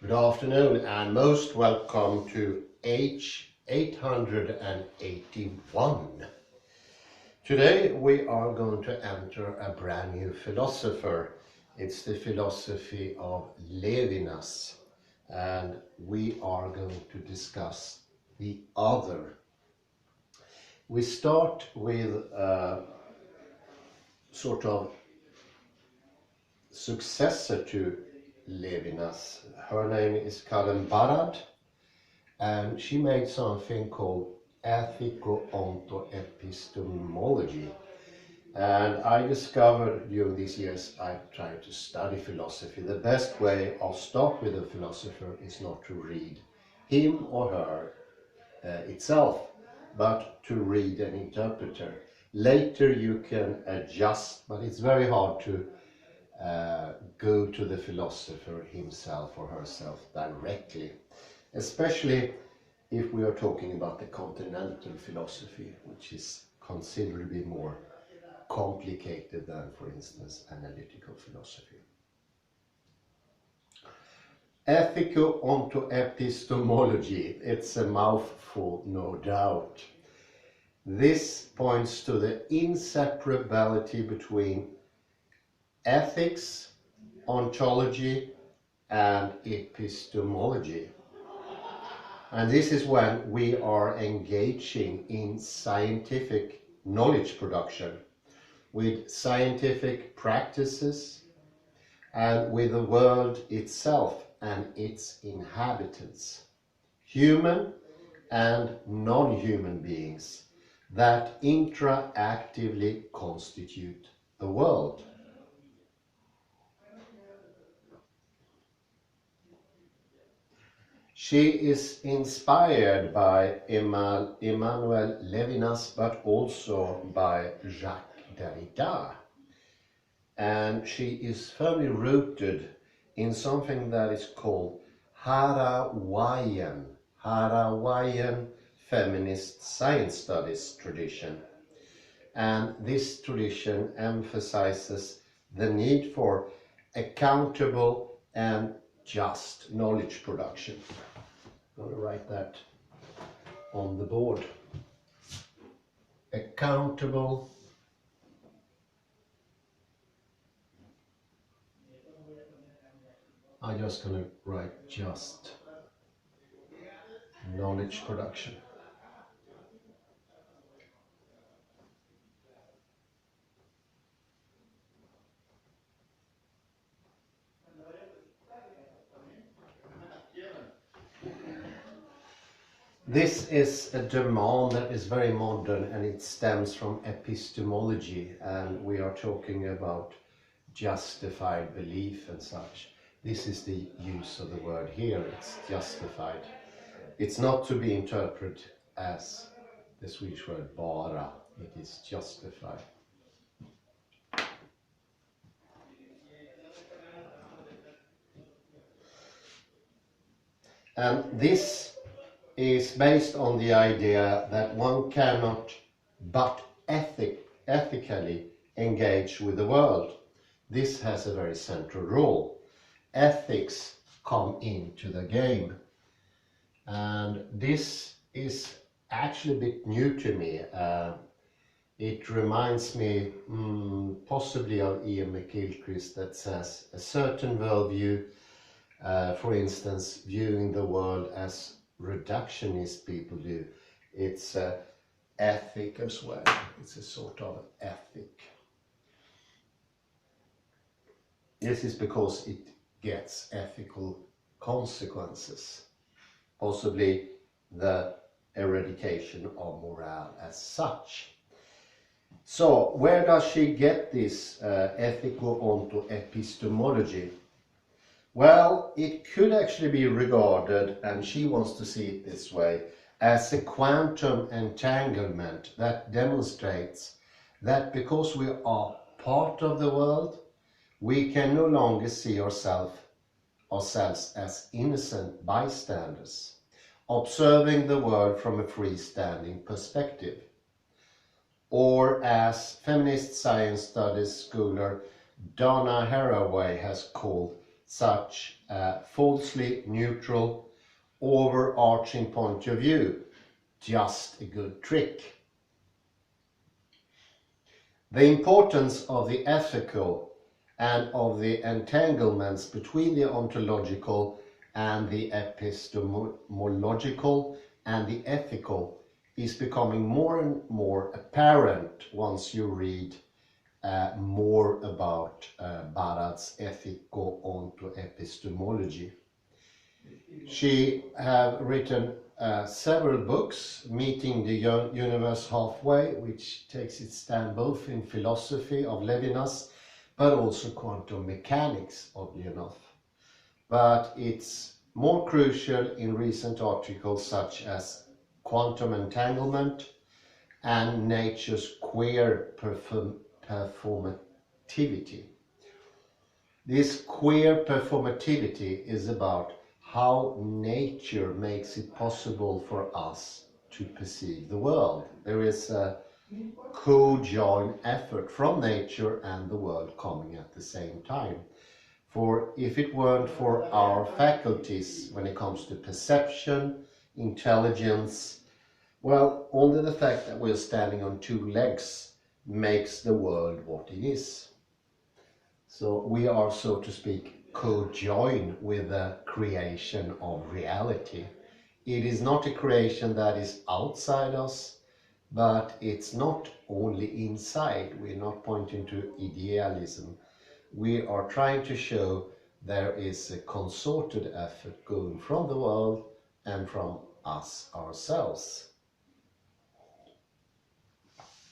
Good afternoon and most welcome to H881. Today we are going to enter a brand new philosopher. It's the philosophy of Levinas, and we are going to discuss the other. We start with a sort of successor to Levinas. Her name is Karen Barad, and she made something called Epistemology. And I discovered during these years I've tried to study philosophy. The best way of start with a philosopher is not to read him or her itself, but to read an interpreter. Later you can adjust, but it's very hard to go to the philosopher himself or herself directly, especially if we are talking about the continental philosophy, which is considerably more complicated than, for instance, analytical philosophy. Epistemology, it's a mouthful, no doubt. This points to the inseparability between ethics, ontology, and epistemology. And this is when we are engaging in scientific knowledge production, with scientific practices, and with the world itself and its inhabitants, human and non-human beings that interactively constitute the world. She is inspired by Emmanuel Levinas, but also by Jacques Derrida. And she is firmly rooted in something that is called Harawaiian feminist science studies tradition. And this tradition emphasizes the need for accountable and just knowledge production. I'm going to write that on the board. Accountable I'm just going to write just knowledge production. This is a demand that is very modern, and it stems from epistemology, and we are talking about justified belief and such. This is the use of the word here, it's justified. It's not to be interpreted as the Swedish word bara, it is justified. And this is based on the idea that one cannot but ethically engage with the world. This has a very central role. Ethics come into the game. And this is actually a bit new to me. It reminds me possibly of Ian McGilchrist, that says a certain worldview, for instance, viewing the world as reductionist people do, it's ethic as well. It's a sort of ethic. This is because it gets ethical consequences, possibly the eradication of morale as such. So where does she get this ethical onto epistemology? Well, it could actually be regarded, and she wants to see it this way, as a quantum entanglement that demonstrates that because we are part of the world, we can no longer see ourselves as innocent bystanders, observing the world from a freestanding perspective. Or as feminist science studies scholar Donna Haraway has called such a falsely neutral, overarching point of view, just a good trick. The importance of the ethical and of the entanglements between the ontological and the epistemological and the ethical is becoming more and more apparent once you read more about Barrad's ethico-onto-epistemology. She has written several books, Meeting the Universe Halfway, which takes its stand both in philosophy of Levinas, but also quantum mechanics, oddly enough. But it's more crucial in recent articles such as Quantum Entanglement and Nature's Queer Performativity. This queer performativity is about how nature makes it possible for us to perceive the world. There is a co-joined effort from nature and the world coming at the same time. For if it weren't for our faculties when it comes to perception, intelligence, well, only the fact that we're standing on two legs makes the world what it is. So we are, so to speak, co-joined with the creation of reality. It is not a creation that is outside us, but it's not only inside. We're not pointing to idealism. We are trying to show there is a concerted effort going from the world and from us ourselves.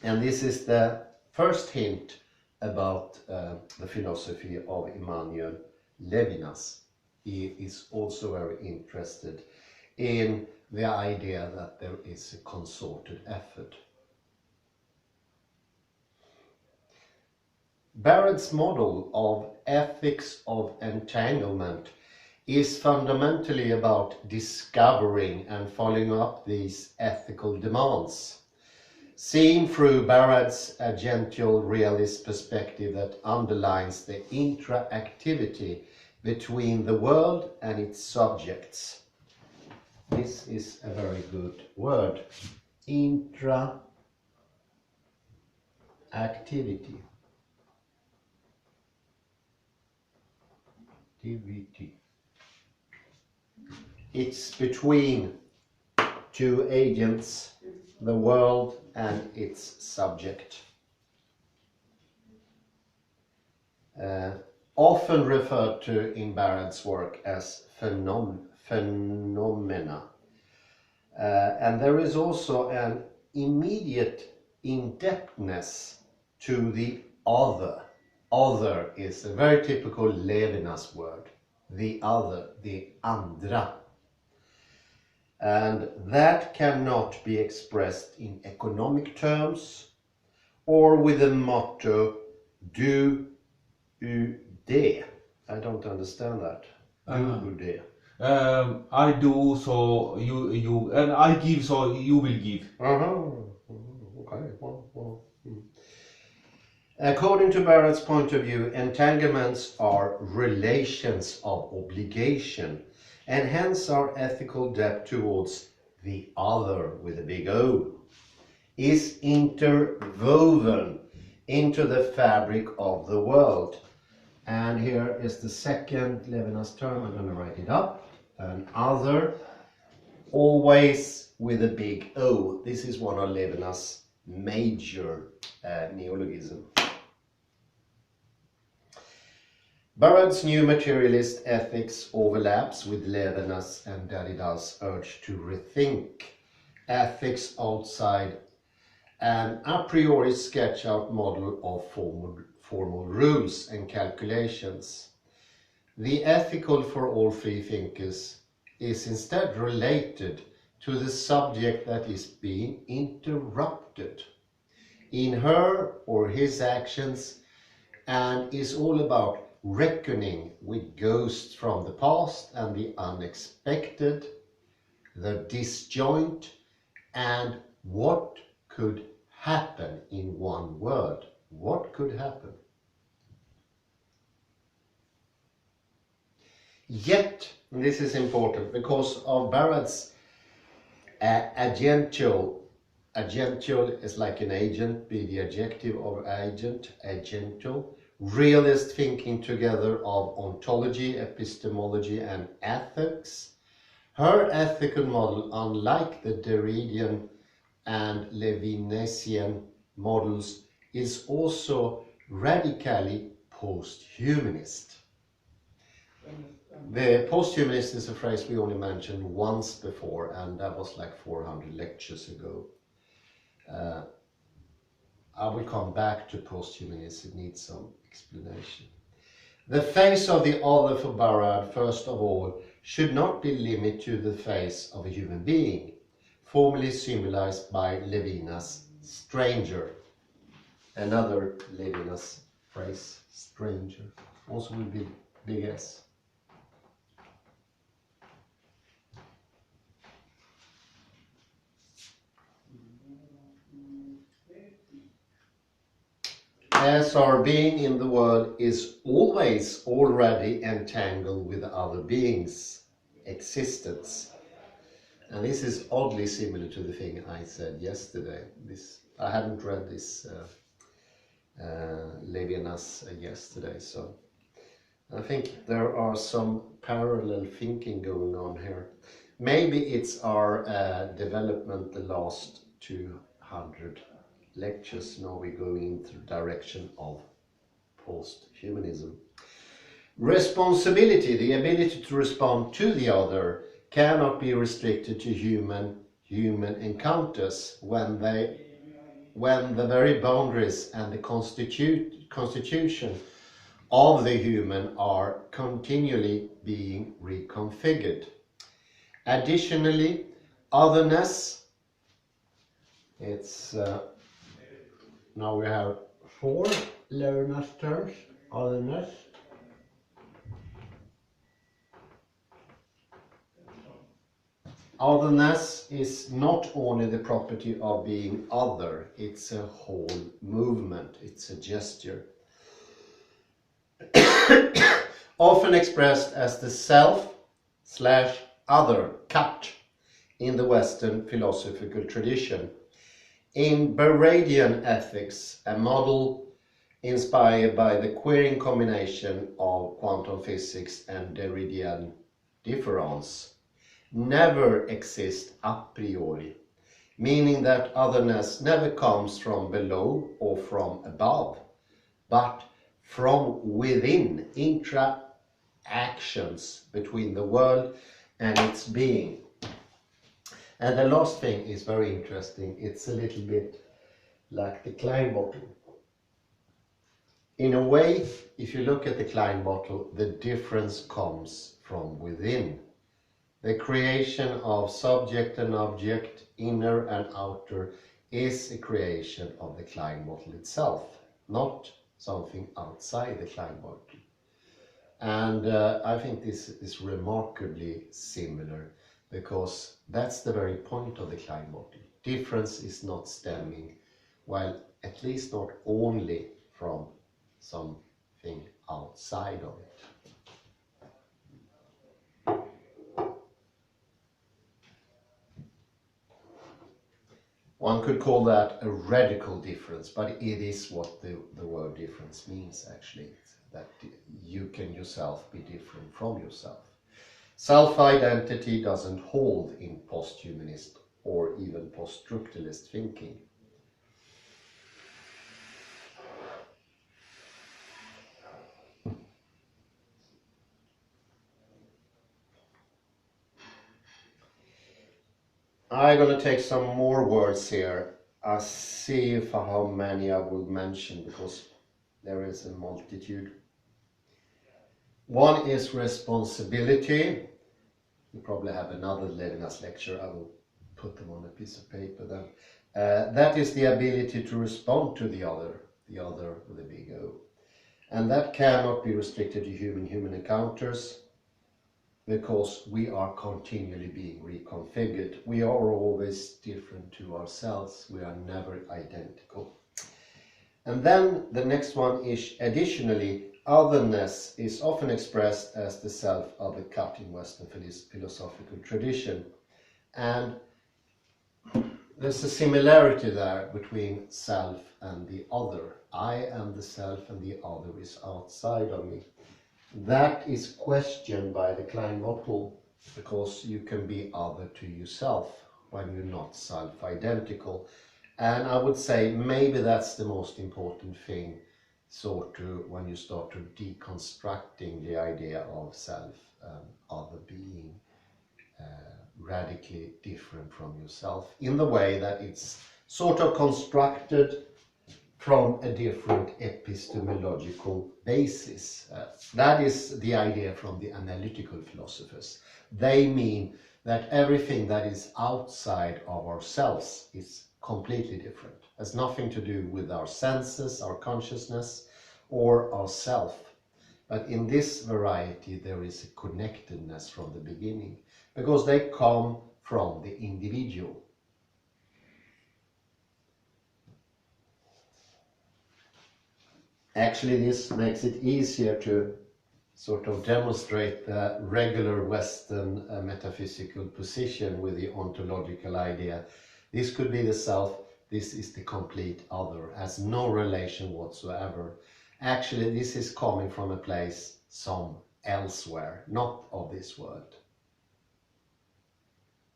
And this is the first hint about the philosophy of Emmanuel Levinas. He is also very interested in the idea that there is a concerted effort. Barrad's model of ethics of entanglement is fundamentally about discovering and following up these ethical demands, seen through Barrad's agential realist perspective that underlines the interactivity between the world and its subjects. This is a very good word. Interactivity. It's between two agents, the world and its subject. Often referred to in Barrad's work as phenomena. And there is also an immediate indebtedness to the other. Other is a very typical Levinas word. The other, the andra. And that cannot be expressed in economic terms or with the motto do u det. I don't understand that. Do u det. I do, so you and I give, so you will give. Okay. According to Barrad's point of view, entanglements are relations of obligation, and hence our ethical debt towards the other with a big O is interwoven into the fabric of the world. And here is the second Levinas term. I'm going to write it up. An other, always with a big O. This is one of Levinas' major neologisms. Barrad's new materialist ethics overlaps with Levinas and Derrida's urge to rethink ethics outside an a priori sketch-out model of formal rules and calculations. The ethical for all free thinkers is instead related to the subject that is being interrupted in her or his actions, and is all about reckoning with ghosts from the past and the unexpected, the disjoint, and what could happen in one word. What could happen? Yet, and this is important, because of Barrett's agential is like an agent, be the adjective of agent, agential, realist thinking together of ontology, epistemology and ethics. Her ethical model, unlike the Derridian and Levinasian models, is also radically post-humanist. The post-humanist is a phrase we only mentioned once before, and that was like 400 lectures ago. I will come back to post-humanist, it needs some explanation. The face of the other for Barrett, first of all, should not be limited to the face of a human being, formally symbolized by Levinas' stranger. Another Levinas phrase, stranger, also with big S. As our being in the world is always already entangled with other beings' existence. And this is oddly similar to the thing I said yesterday. I hadn't read this Levinas yesterday, so I think there are some parallel thinking going on here. Maybe it's our development the last 200 lectures. Now we're going into the direction of post-humanism. Responsibility, the ability to respond to the other, cannot be restricted to human encounters when the very boundaries and the constitution of the human are continually being reconfigured. Additionally, otherness, it's now we have 4 learners terms. Otherness, otherness is not only the property of being other, it's a whole movement, it's a gesture. Often expressed as the self/other cut in the Western philosophical tradition. In Barredian ethics, a model inspired by the queering combination of quantum physics and Derridian difference, never exist a priori, meaning that otherness never comes from below or from above, but from within, interactions between the world and its being. And the last thing is very interesting. It's a little bit like the Klein bottle. In a way, if you look at the Klein bottle, the difference comes from within. The creation of subject and object, inner and outer, is a creation of the Klein bottle itself, not something outside the Klein bottle. And I think this is remarkably similar, because that's the very point of the Klein bottle. Difference is not stemming, well, at least not only from something outside of it. One could call that a radical difference, but it is what the word difference means actually, that you can yourself be different from yourself. Self-identity doesn't hold in post-humanist or even post-structuralist thinking. I'm going to take some more words here. I'll see how many I will mention, because there is a multitude. One is responsibility. You probably have another Levinas lecture. I will put them on a piece of paper then. That is the ability to respond to the other with a big O. And that cannot be restricted to human encounters, because we are continually being reconfigured. We are always different to ourselves. We are never identical. And then the next one is, additionally, otherness is often expressed as the self-other-cut in Western philosophical tradition. And there's a similarity there between self and the other. I am the self and the other is outside of me. That is questioned by the Klein model, because you can be other to yourself when you're not self-identical. And I would say maybe that's the most important thing, sort of, when you start to deconstructing the idea of self and other being radically different from yourself, in the way that it's sort of constructed from a different epistemological basis. That is the idea from the analytical philosophers. They mean that everything that is outside of ourselves is completely different. It has nothing to do with our senses, our consciousness, or our self. But in this variety there is a connectedness from the beginning, because they come from the individual. Actually, this makes it easier to sort of demonstrate the regular Western metaphysical position with the ontological idea. This could be the self, this is the complete other, has no relation whatsoever. Actually, this is coming from a place some elsewhere, not of this world.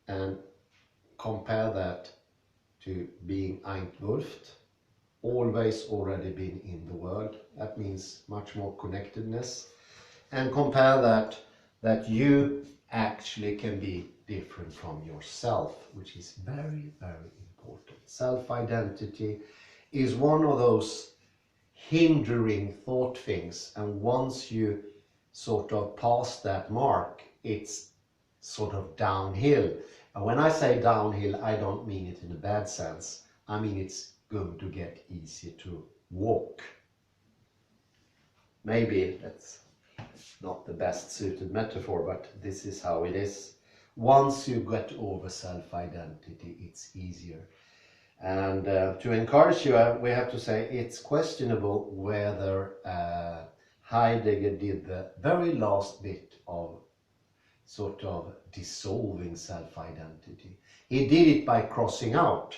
And compare that to being entwürft, always already been in the world. That means much more connectedness. And compare that you actually can be different from yourself, which is very, very important. Self-identity is one of those hindering thought things, and once you sort of pass that mark, it's sort of downhill. And when I say downhill, I don't mean it in a bad sense. I mean it's going to get easier to walk. Maybe that's not the best suited metaphor, but this is how it is. Once you get over self-identity, it's easier. And to encourage you, we have to say it's questionable whether Heidegger did the very last bit of sort of dissolving self-identity. He did it by crossing out,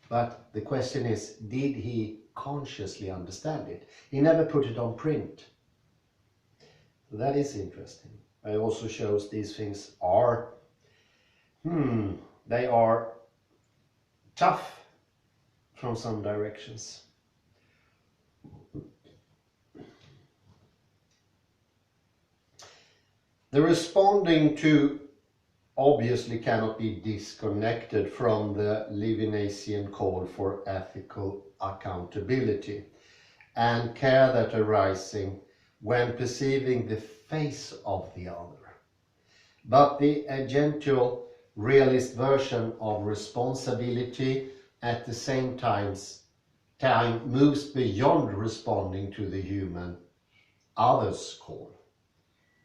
but the question is, did he consciously understand it? He never put it on print. So that is interesting. It also shows these things are, they are tough from some directions. The responding to obviously cannot be disconnected from the Levinasian call for ethical accountability and care that arising when perceiving the face of the other. But the agential realist version of responsibility at the same time moves beyond responding to the human other's call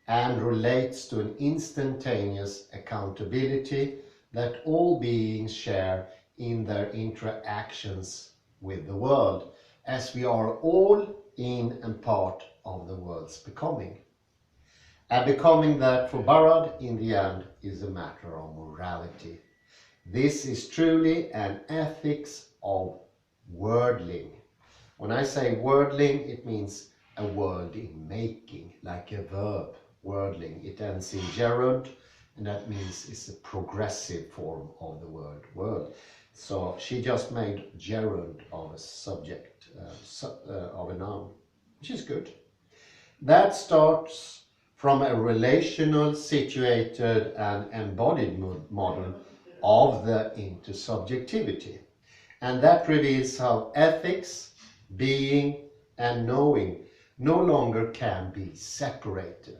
and relates to an instantaneous accountability that all beings share in their interactions with the world, as we are all in and part of the world's becoming. A becoming that for Barad in the end is a matter of morality. This is truly an ethics of wordling. When I say wordling, it means a word in making, like a verb. Wordling, it ends in gerund, and that means it's a progressive form of the word world. So she just made gerund of a subject, of a noun, which is good. That starts from a relational, situated and embodied model of the intersubjectivity. And that reveals how ethics, being and knowing no longer can be separated.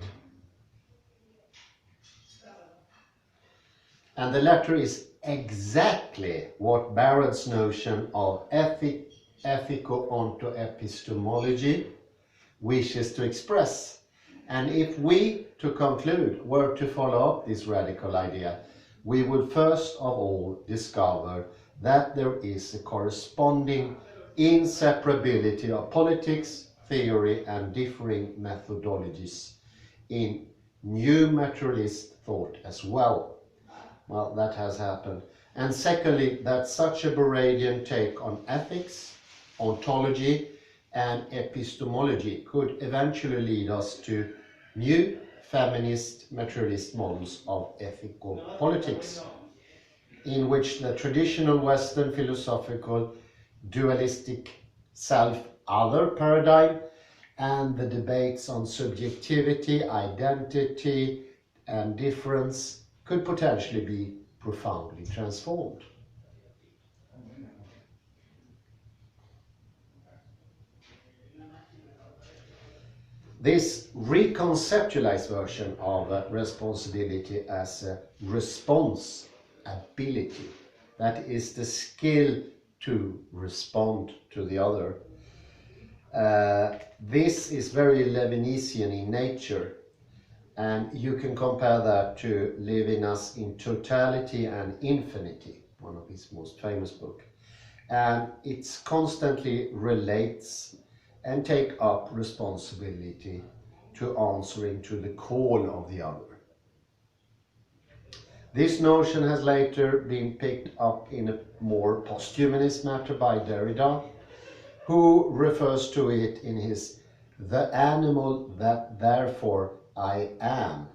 And the latter is exactly what Barrett's notion of ethical onto-epistemology wishes to express. And if we, to conclude, were to follow up this radical idea, we would first of all discover that there is a corresponding inseparability of politics, theory and differing methodologies in new materialist thought as well. Well, that has happened. And secondly, that such a Boradian take on ethics, ontology, and epistemology could eventually lead us to new feminist materialist models of ethical politics, in which the traditional Western philosophical dualistic self-other paradigm and the debates on subjectivity, identity, and difference could potentially be profoundly transformed. This reconceptualized version of responsibility as a response ability, that is the skill to respond to the other. This is very Leibnizian in nature, and you can compare that to Levinas in Totality and Infinity, one of his most famous books. And it constantly relates and take up responsibility to answering to the call of the other. This notion has later been picked up in a more posthumanist matter by Derrida, who refers to it in his The Animal That Therefore I Am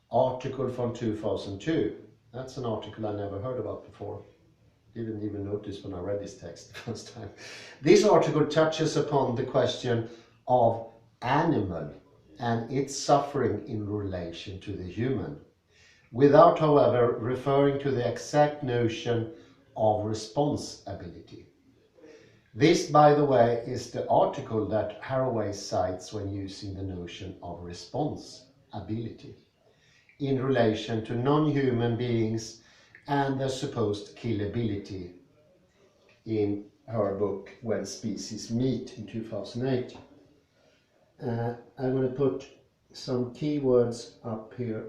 article from 2002. That's an article I never heard about before. Didn't even notice when I read this text the first time. This article touches upon the question of animal and its suffering in relation to the human, without, however, referring to the exact notion of responsibility. This, by the way, is the article that Haraway cites when using the notion of responsibility in relation to non-human beings and their supposed killability in her book When Species Meet in 2008. I'm going to put some keywords up here.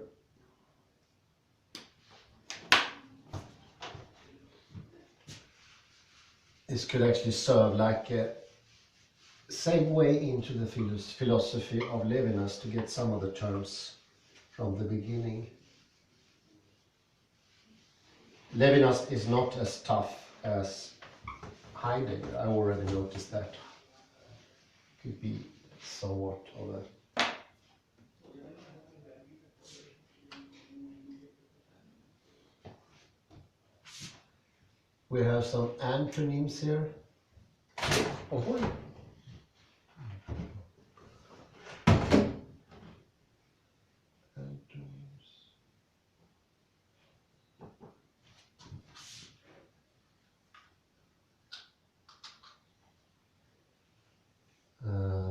This could actually serve like a segue into the philosophy of Levinas to get some of the terms from the beginning. Levinas is not as tough as Heidegger. I already noticed that. Could be somewhat of a... We have some antonyms here. Oh, boy. Antonyms.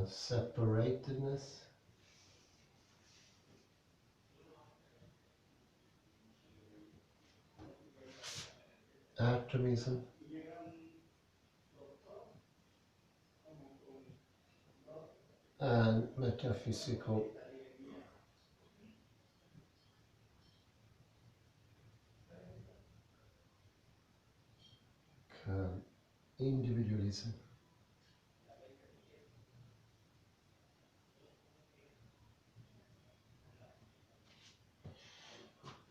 Separatedness. Atomism. And metaphysical individualism.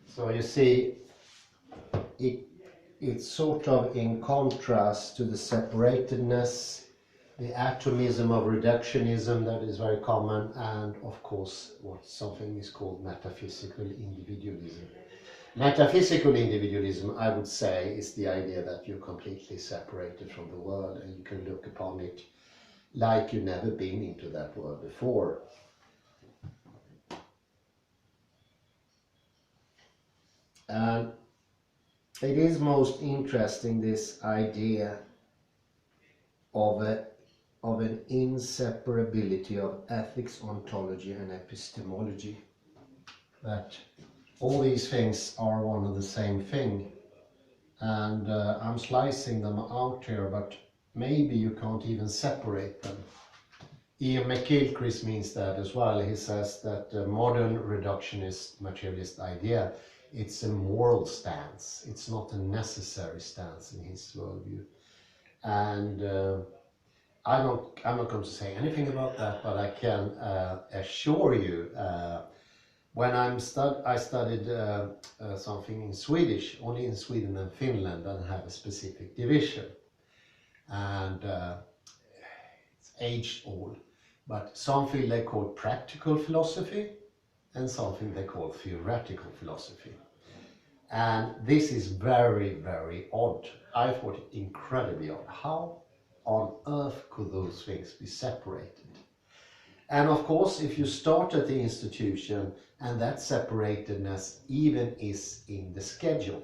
So you see, it's sort of in contrast to the separatedness, the atomism of reductionism that is very common, and of course what something is called metaphysical individualism. Metaphysical individualism, I would say, is the idea that you're completely separated from the world and you can look upon it like you've never been into that world before. And it is most interesting, this idea of an inseparability of ethics, ontology and epistemology. That all these things are one and the same thing. And I'm slicing them out here, but maybe you can't even separate them. Ian McGilchrist means that as well. He says that the modern reductionist materialist idea, it's a moral stance. It's not a necessary stance in his worldview. I'm not going to say anything about that, but I can assure you, when I studied something in Swedish, only in Sweden and Finland, and have a specific division, and it's age old, but something they call practical philosophy and something they call theoretical philosophy. And this is very, very odd. I thought it incredibly odd. How on earth could those things be separated? And of course, if you start at the institution and that separatedness even is in the schedule,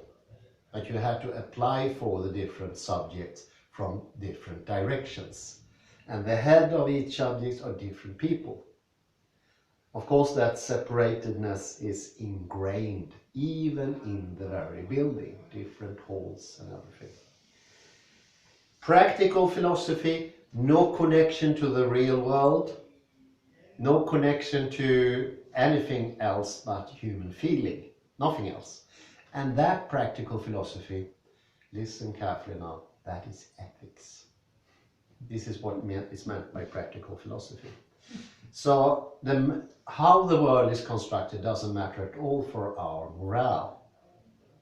but you have to apply for the different subjects from different directions. And the head of each subject are different people. Of course, that separatedness is ingrained even in the very building, different halls and everything. Practical philosophy, no connection to the real world, no connection to anything else but human feeling, nothing else. And that practical philosophy, listen carefully now, that is ethics. This is what is meant by practical philosophy. So how the world is constructed doesn't matter at all for our morale.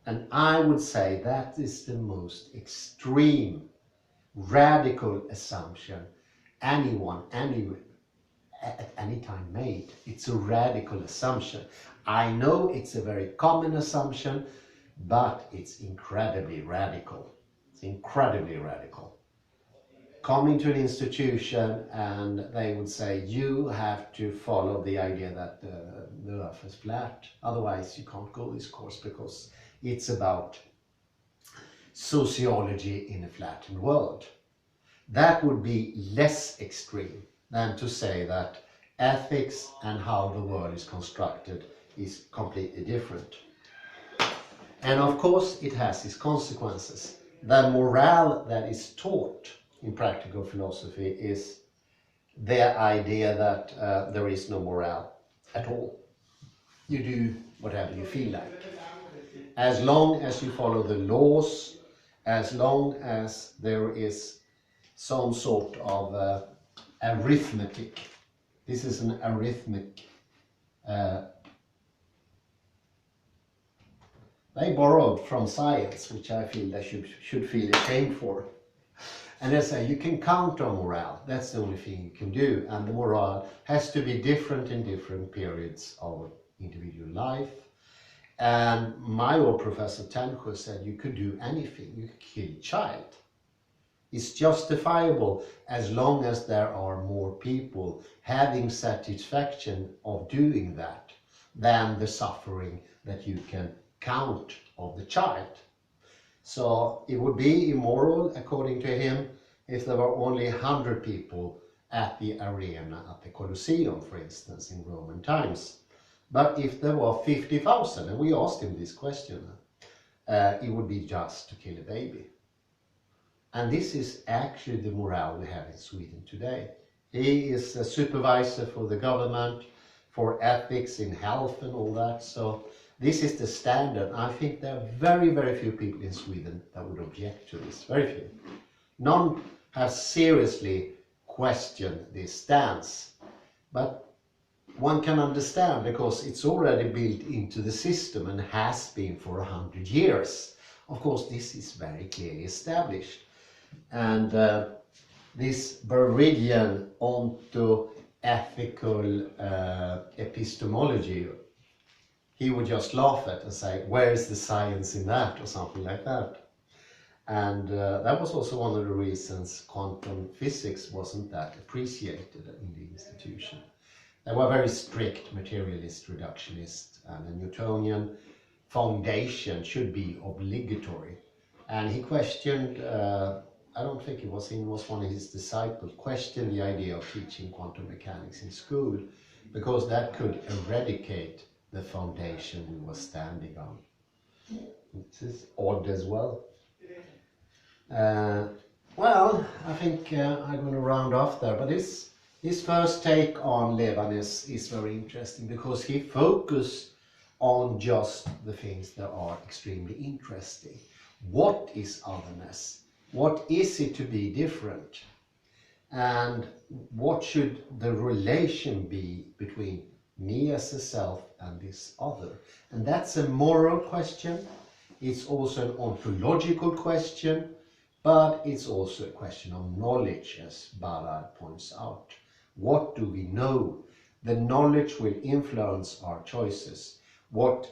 And I would say that is the most extreme, radical assumption anyone, at any time made. It's a radical assumption. I know it's a very common assumption, but it's incredibly radical. It's incredibly radical. Coming to an institution and they would say you have to follow the idea that the earth is flat, otherwise you can't go this course because it's about sociology in a flattened world. That would be less extreme than to say that ethics and how the world is constructed is completely different. And of course it has its consequences. The morale that is taught in practical philosophy is the idea that there is no morale at all. You do whatever you feel like. As long as you follow the laws, as long as there is some sort of arithmetic. This is an arithmetic. They borrowed from science, which I feel they should feel ashamed for. And they say you can count on morale, that's the only thing you can do, and the morale has to be different in different periods of individual life. And my old professor Tencho said you could do anything, you could kill a child. It's justifiable as long as there are more people having satisfaction of doing that than the suffering that you can count of the child. So it would be immoral, according to him, if there were only 100 people at the arena at the Colosseum, for instance, in Roman times. But if there were 50,000, and we asked him this question, it would be just to kill a baby. And this is actually the morale we have in Sweden today. He is a supervisor for the government, for ethics in health and all that. So this is the standard. I think there are very, very few people in Sweden that would object to this. Very few. None have seriously questioned this stance. But one can understand because it's already built into the system and has been for 100 years. Of course, this is very clearly established. And this Berridian onto ethical epistemology, he would just laugh at and say, where is the science in that, or something like that. And that was also one of the reasons quantum physics wasn't that appreciated in the institution. They were very strict materialist reductionist, and the Newtonian foundation should be obligatory. And he questioned, I don't think it was him, it was one of his disciples, questioned the idea of teaching quantum mechanics in school because that could eradicate the foundation we were standing on. This is odd as well. Well, I think I'm going to round off there, but his first take on Leibniz is very interesting because he focused on just the things that are extremely interesting. What is otherness? What is it to be different? And what should the relation be between me as a self and this other? And that's a moral question. It's also an ontological question, but it's also a question of knowledge, as Barad points out. What do we know? The knowledge will influence our choices. What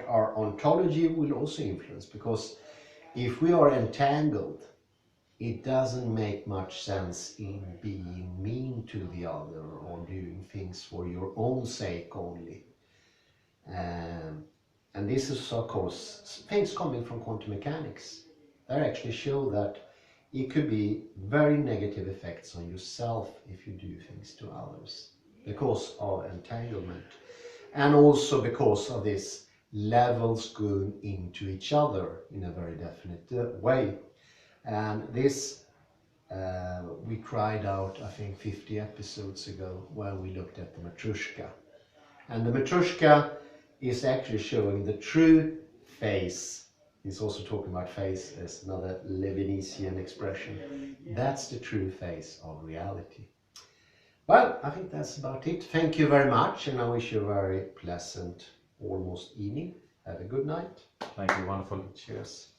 our ontology will also influence, because if we are entangled, it doesn't make much sense in being mean to the other or doing things for your own sake only. And this is, of course, things coming from quantum mechanics. They actually show that it could be very negative effects on yourself if you do things to others because of entanglement. And also because of this levels going into each other in a very definite way. And this we cried out, I think, 50 episodes ago when we looked at the Matrushka. And the Matrushka is actually showing the true face. He's also talking about face as another Leibnizian expression. That's the true face of reality. Well, I think that's about it. Thank you very much, and I wish you a very pleasant, almost evening. Have a good night. Thank you, wonderful. Cheers.